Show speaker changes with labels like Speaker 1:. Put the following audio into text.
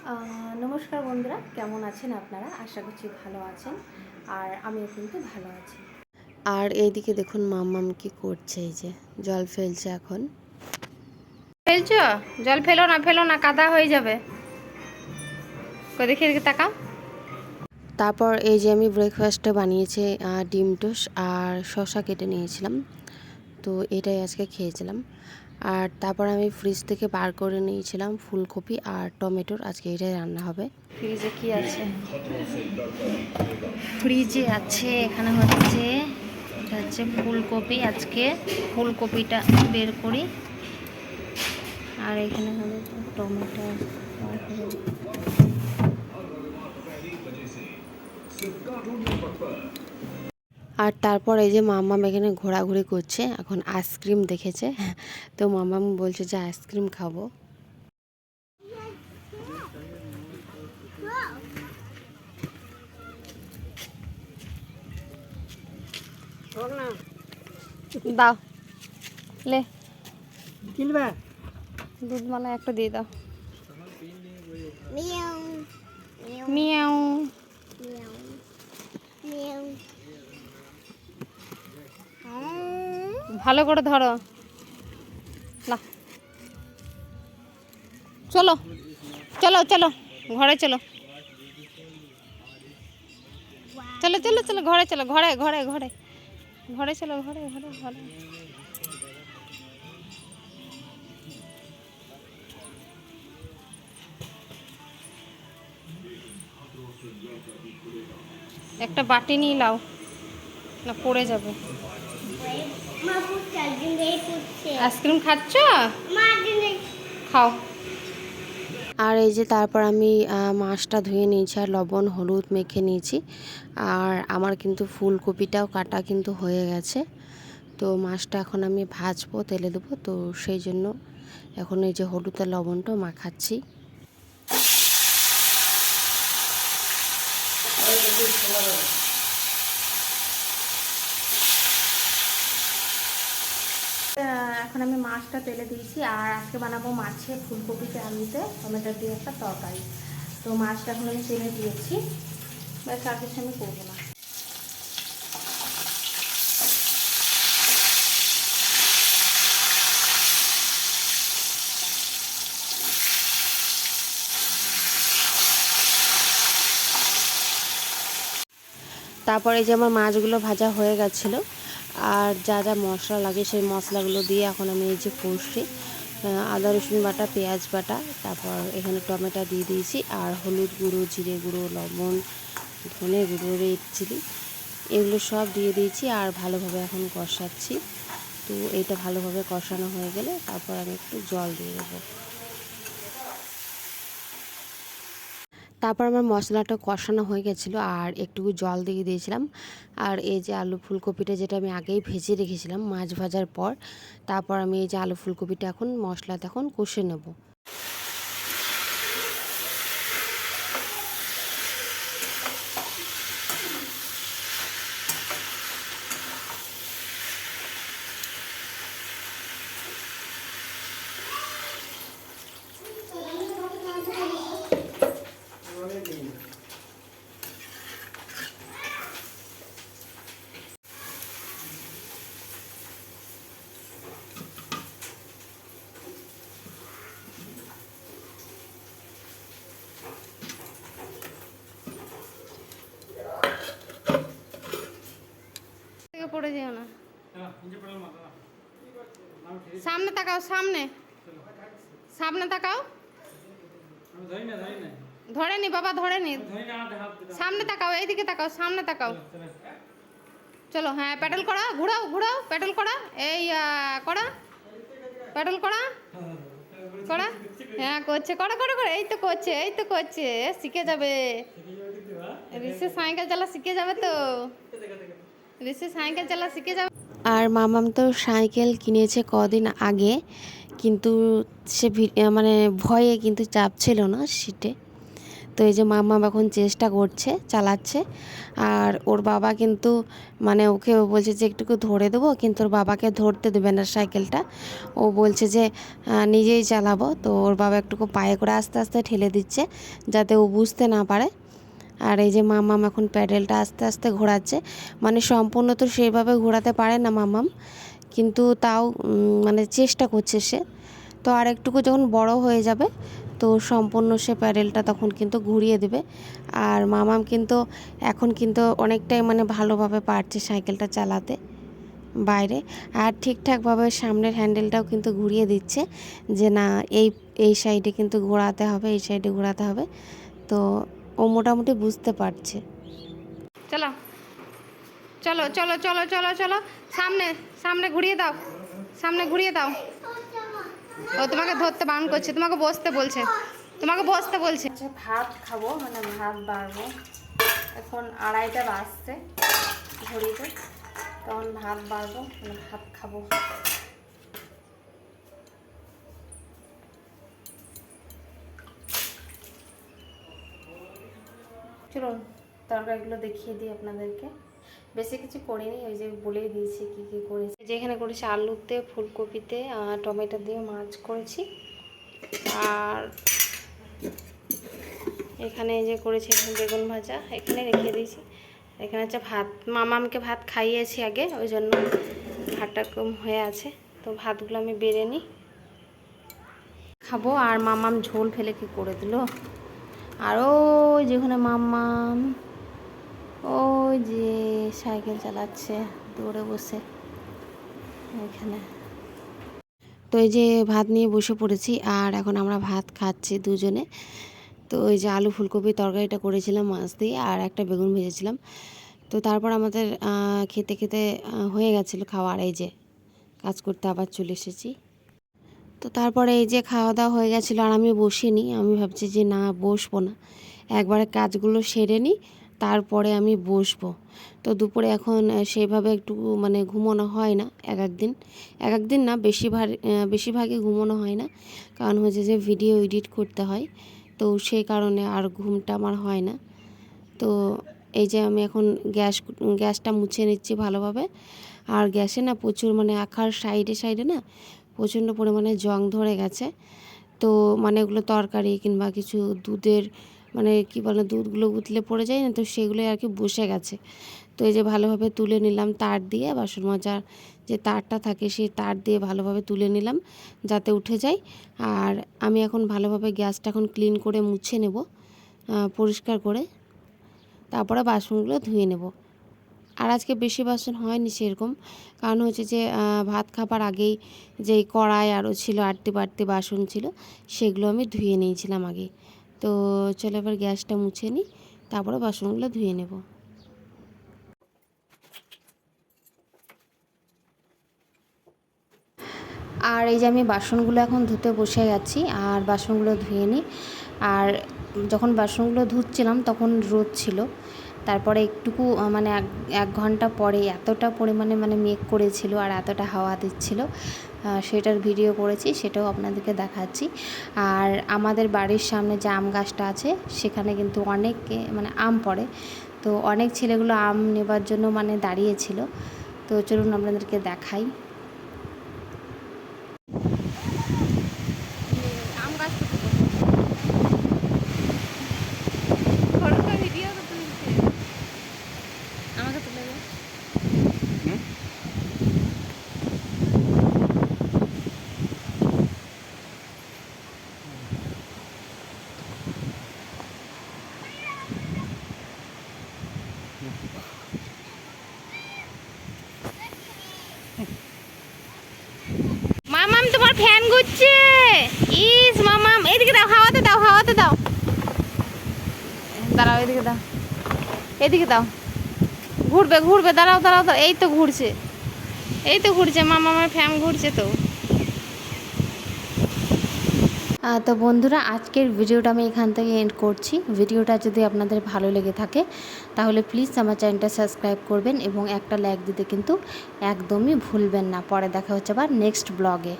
Speaker 1: নমস্কার বন্ধুরা, কেমন আছেন আপনারা? আশা করছি ভালো আছেন। আর আমিও কিন্তু ভালো আছি।
Speaker 2: আর এইদিকে দেখুন মাম্মাম কি করছে, এই যে জল ফেলছে এখন।
Speaker 1: ফেলছো? জল ফেলো না, ফেলো না, কাদা হয়ে যাবে। দেখি এদিকে তাকাও।
Speaker 2: তারপর এই যে আমি ব্রেকফাস্টে বানিয়েছি ডিম টোস্ট আর শসা কেটে নিয়েছিলাম, তো এটাই আজকে খেয়েছিলাম। আর তারপর আমি ফ্রিজ থেকে বার করে নিয়েছিলাম ফুলকপি আর টমেটোর, আজকে এটাই রান্না হবে।
Speaker 1: ফ্রিজে কি আছে? ফ্রিজে আছে, এখানে হচ্ছে এটা হচ্ছে ফুলকপি। আজকে ফুলকপিটা বের করি। আর এখানে হবে টমেটো।
Speaker 2: আর তারপর এই যে মাম্মাম এখানে ঘোরাঘুরি করছে, এখন আইসক্রিম দেখেছে, তো মাম্মাম বলছে যে আইসক্রিম খাবো।
Speaker 1: দাও, লে কিনবে দুধমালা একটা দিয়ে দাও। মিয়াও মিয়াও মিয়াও। ভালো করে ধরো। না, চলো চলো চলো, ঘরে চলো, চলো চলো চলো, ঘরে চলো, ঘরে ঘরে ঘরে ঘরে চলো, ঘরে ঘরে ঘরে। একটা বাটি নিয়ে লাও, না পড়ে যাবে। আইসক্রিম খাচ্ছ? খাও।
Speaker 2: আর এই যে তারপর আমি মাছটা ধুয়ে নিয়েছি আর লবণ হলুদ মেখে নিয়েছি। আর আমার কিন্তু ফুলকপিটাও কাটা কিন্তু হয়ে গেছে, তো মাছটা এখন আমি ভাজবো, তেলে দেবো, তো সেই জন্য এখন এই যে হলুদ আর লবণটা মাখাচ্ছি।
Speaker 1: এখন আমি মাছটা তেলে দিয়েছি। আর আজকে বানাবো মাছে ফুলকপিতে আলুতে টমেটো দিয়ে একটা তরকারি। তো মাছটা এখন আমি তেলে দিয়েছি, ব্যাস আর কিছু আমি করবো না।
Speaker 2: তারপরে যে আমার মাছগুলো ভাজা হয়ে গেছিলো, আর যা যা মশলা লাগে সেই মশলাগুলো দিয়ে এখন আমি এই যে কষছি। আদা রসুন বাটা, পেঁয়াজ বাটা, তারপর এখানে টমেটো দিয়ে দিয়েছি, আর হলুদ গুঁড়ো, জিরে গুঁড়ো, লবণ, ধনে গুঁড়ো, রেড চিলি, এগুলো সব দিয়ে দিয়েছি। আর ভালোভাবে এখন কষাচ্ছি। তো এইটা ভালোভাবে কষানো হয়ে গেলে তারপর আমি একটু জল দিয়ে দেবো। তারপর আমার মশলাটা কষানো হয়ে গেছিলো আর একটুকু জল দিয়ে দিয়েছিলাম। আর এই যে আলু ফুলকপিটা যেটা আমি আগেই ভেজে রেখেছিলাম মাছ ভাজার পর, তারপর আমি এই যে আলু ফুলকপিটা এখন মশলাতে এখন কষে নেব।
Speaker 1: পড়ে যেও না, সামনে তাকাও, সামনে সামনে তাকাও। ধরেনি বাবা, ধরেনি। সামনে তাকাও, এইদিকে তাকাও, সামনে তাকাও। চলো, হ্যাঁ প্যাডেল করা, ঘোরাও ঘোরাও, প্যাডেল করা, এই করা, প্যাডেল করা করা। হ্যাঁ করছে, করো করো করো, এই তো করছে, এই তো করছে, শিখে যাবে। ঋষি সাইকেল চালা শিখে যাবে তো, ঋষি সাইকেল চালা শিখে যাবে।
Speaker 2: আর মামাম তো সাইকেল কিনেছে কদিন আগে, কিন্তু সে মানে ভয়ে কিন্তু চাপছিল না সিটে। তো এই যে মাম্মাম এখন চেষ্টা করছে, চালাচ্ছে। আর ওর বাবা কিন্তু মানে ওকে বলছে যে একটুকু ধরে দেবো, কিন্তু ওর বাবাকে ধরতে দেবে না সাইকেলটা। ও বলছে যে নিজেই চালাবো। তো ওর বাবা একটুকু পায়ে করে আস্তে আস্তে ঠেলে দিচ্ছে যাতে ও বুঝতে না পারে। আর এই যে মাম্মাম এখন প্যাডেলটা আস্তে আস্তে ঘোরাচ্ছে, মানে সম্পূর্ণ তো সেইভাবে ঘোরাতে পারে না মাম্মাম, কিন্তু তাও মানে চেষ্টা করছে সে। তো আর একটুকু যখন বড় হয়ে যাবে তো সম্পূর্ণ সে প্যাডেলটা তখন কিন্তু ঘুরিয়ে দেবে। আর মামাম কিন্তু এখন কিন্তু অনেকটাই মানে ভালোভাবে পারছে সাইকেলটা চালাতে বাইরে। আর ঠিকঠাকভাবে সামনের হ্যান্ডেলটাও কিন্তু ঘুরিয়ে দিচ্ছে যে না এই সাইডে কিন্তু ঘোরাতে হবে, এই সাইডে ঘোরাতে হবে। তো ও মোটামুটি বুঝতে পারছে।
Speaker 1: চলো চলো চলো চলো চলো চলো, সামনে সামনে ঘুরিয়ে দাও, সামনে ঘুরিয়ে দাও। ও তোমাকে ধরতে বারণ করছে, তোমাকে বসতে বলছে, তোমাকে বসতে বলছে।
Speaker 2: আচ্ছা, ভাত খাবো, মানে ভাত বাড়বো। এখন 2:30টা বাজছে ঘড়িতে, তখন ভাত বাড়বো, মানে ভাত খাবো। চলুন তরকারিগুলো দেখিয়ে দিই আপনাদেরকে। বেশি কিছু করিনি, ওই যে বলেই দিয়েছি কী কী করেছি। যেখানে করেছি আলুতে, ফুলকপিতে, টমেটো দিয়ে মাছ করেছি। আর এখানে যে করেছি এখানে বেগুন ভাজা, এখানে রেখে দিয়েছি। এখানে হচ্ছে ভাত, মামামকে ভাত খাইয়েছি আগে, ওই জন্য ভাতটা কম হয়ে আছে। তো ভাতগুলো আমি বেড়ে নিই, খাবো। আর মামাম ঝোল ফেলে কি করে দিল। আর ওই যেখানে মাম্মাম ওই যে সাইকেল চালাচ্ছে দৌড়ে বসে এখানে। তো এই যে ভাত নিয়ে বসে পড়েছি, আর এখন আমরা ভাত খাচ্ছি দুজনে। তো ওই যে আলু ফুলকপি তরকারিটা করেছিলাম মাছ দিয়ে, আর একটা বেগুন ভেজেছিলাম। তো তারপর আমাদের খেতে খেতে হয়ে গেছিলো খাওয়া। আর এই যে কাজ করতে আবার চলে এসেছি। তো তারপরে এই যে খাওয়া দাওয়া হয়ে গেছিলো, আর আমি বসিনি। আমি ভাবছি যে না, বসবো না, একবারে কাজগুলো সেরে নিই, তারপরে আমি বসবো। তো দুপুরে এখন সেইভাবে একটু মানে ঘুমোনো হয় না, এক একদিন না, বেশিরভাগই ঘুমোনো হয় না, কারণ হচ্ছে যে ভিডিও এডিট করতে হয়। তো সেই কারণে আর ঘুমটা আমার হয় না। তো এই যে আমি এখন গ্যাসটা মুছে নিচ্ছি ভালোভাবে। আর গ্যাসে না প্রচুর মানে আখার সাইডে না প্রচণ্ড পরিমাণে জং ধরে গেছে। তো মানে ওগুলো তরকারি কিংবা কিছু দুধের মানে কি বলে, দুধগুলো উতলে পড়ে যায় না, তো সেগুলো আর কি বসে গেছে। তো এই যে ভালোভাবে তুলে নিলাম তার দিয়ে, বাসন মাজার যে তারটা থাকে সেই তার দিয়ে ভালোভাবে তুলে নিলাম যাতে উঠে যায়। আর আমি এখন ভালোভাবে গ্যাসটা এখন ক্লিন করে মুছে নেব, পরিষ্কার করে, তারপরে বাসনগুলো ধুয়ে নেব। আর আজকে বেশি বাসন হয়নি সেরকম, কারণ হচ্ছে যে ভাত খাবার আগেই যেই কড়াই আরও ছিল আটটি বাড়তি বাসন ছিল, সেগুলো আমি ধুয়ে নিয়েছিলাম আগে। তো চলো এবার গ্যাসটা মুছে নিই, তারপরে বাসনগুলো ধুয়ে নেব। আর এই যে আমি বাসনগুলো এখন ধুতে বসে গেছি, আর বাসনগুলো ধুয়ে নিই। আর যখন বাসনগুলো ধুচ্ছিলাম তখন রোদ ছিল, তারপরে একটুকু মানে এক ঘন্টা পরে এতটা পরিমাণে মানে মেঘ করেছিল আর এতটা হাওয়া দিচ্ছিল, সেটার ভিডিও করেছি, সেটাও আপনাদেরকে দেখাচ্ছি। আর আমাদের বাড়ির সামনে যে আম গাছটা আছে সেখানে কিন্তু অনেক মানে আম পড়ে। তো অনেক ছেলেগুলো আম নেবার জন্য মানে দাঁড়িয়েছিল। তো চলুন আপনাদেরকে দেখাই।
Speaker 1: আম গাছ ভিডিও তুলছে, আমাকে তুলে দে। মামাম তোমার ফ্যান ঘুরছে। ইস মামাম, এদিকে দাও, হাওয়াতে দাও, হাওয়াতে দাও। দাঁড়াও, এদিকে দাও, এদিকে দাও, ঘুরবে ঘুরবে, দাঁড়াও দাঁড়াও দাঁড়াও, এই তো ঘুরছে, এই তো ঘুরছে, মামামের ফ্যান ঘুরছে তো। তো বন্ধুরা, আজকের ভিডিওটা আমি এখান থেকে এন্ড করছি। ভিডিওটা যদি আপনাদের ভালো লেগে থাকে তাহলে প্লিজ আমার চ্যানেলটা সাবস্ক্রাইব করবেন এবং একটা লাইক দিতে কিন্তু একদমই ভুলবেন না। পরে দেখা হচ্ছে আবার নেক্সট ব্লগে।